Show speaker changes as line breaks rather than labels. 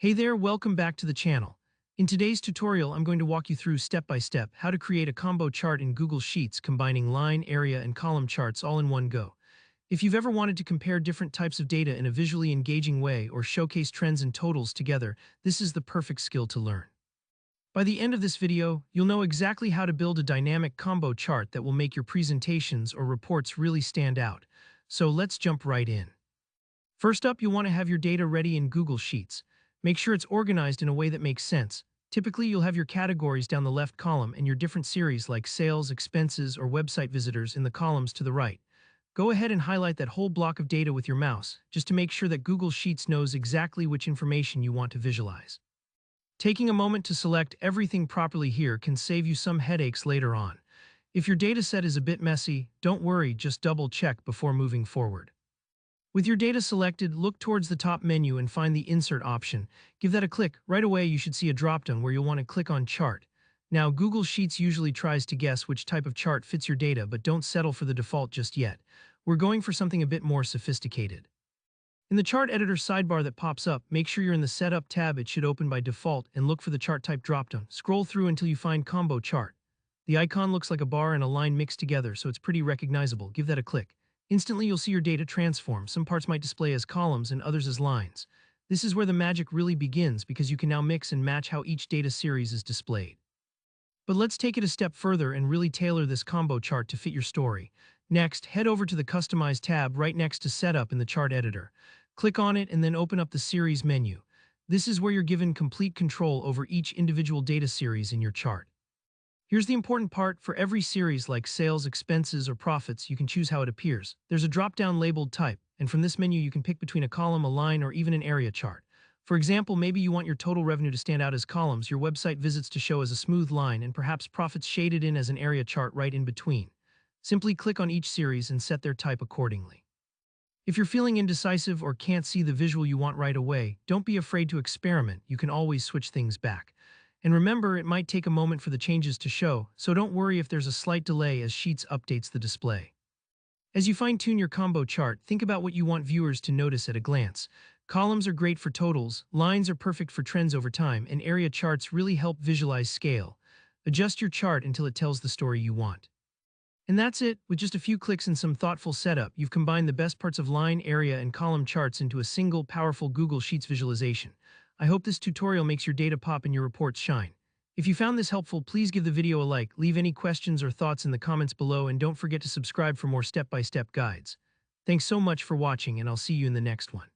Hey there, welcome back to the channel. In today's tutorial, I'm going to walk you through step by step how to create a combo chart in Google Sheets combining line, area, and column charts all in one go. If you've ever wanted to compare different types of data in a visually engaging way or showcase trends and totals together, this is the perfect skill to learn. By the end of this video, you'll know exactly how to build a dynamic combo chart that will make your presentations or reports really stand out. So let's jump right in. First up, you'll want to have your data ready in Google Sheets. Make sure it's organized in a way that makes sense. Typically, you'll have your categories down the left column and your different series like sales, expenses, or website visitors in the columns to the right. Go ahead and highlight that whole block of data with your mouse, just to make sure that Google Sheets knows exactly which information you want to visualize. Taking a moment to select everything properly here can save you some headaches later on. If your data set is a bit messy, don't worry, just double check before moving forward. With your data selected, look towards the top menu and find the Insert option. Give that a click. Right away, you should see a dropdown where you'll want to click on Chart. Now, Google Sheets usually tries to guess which type of chart fits your data, but don't settle for the default just yet. We're going for something a bit more sophisticated. In the Chart Editor sidebar that pops up, make sure you're in the Setup tab. It should open by default, and look for the chart type dropdown. Scroll through until you find Combo Chart. The icon looks like a bar and a line mixed together, so it's pretty recognizable. Give that a click. Instantly, you'll see your data transform. Some parts might display as columns and others as lines. This is where the magic really begins because you can now mix and match how each data series is displayed. But let's take it a step further and really tailor this combo chart to fit your story. Next, head over to the Customize tab right next to Setup in the Chart Editor. Click on it and then open up the Series menu. This is where you're given complete control over each individual data series in your chart. Here's the important part. For every series like sales, expenses, or profits, you can choose how it appears. There's a drop-down labeled type, and from this menu you can pick between a column, a line, or even an area chart. For example, maybe you want your total revenue to stand out as columns, your website visits to show as a smooth line, and perhaps profits shaded in as an area chart right in between. Simply click on each series and set their type accordingly. If you're feeling indecisive or can't see the visual you want right away, don't be afraid to experiment. You can always switch things back. And remember, it might take a moment for the changes to show, so don't worry if there's a slight delay as Sheets updates the display. As you fine-tune your combo chart, think about what you want viewers to notice at a glance. Columns are great for totals, lines are perfect for trends over time, and area charts really help visualize scale. Adjust your chart until it tells the story you want. And that's it. With just a few clicks and some thoughtful setup, you've combined the best parts of line, area, and column charts into a single, powerful Google Sheets visualization. I hope this tutorial makes your data pop and your reports shine. If you found this helpful, please give the video a like, leave any questions or thoughts in the comments below, and don't forget to subscribe for more step-by-step guides. Thanks so much for watching, and I'll see you in the next one.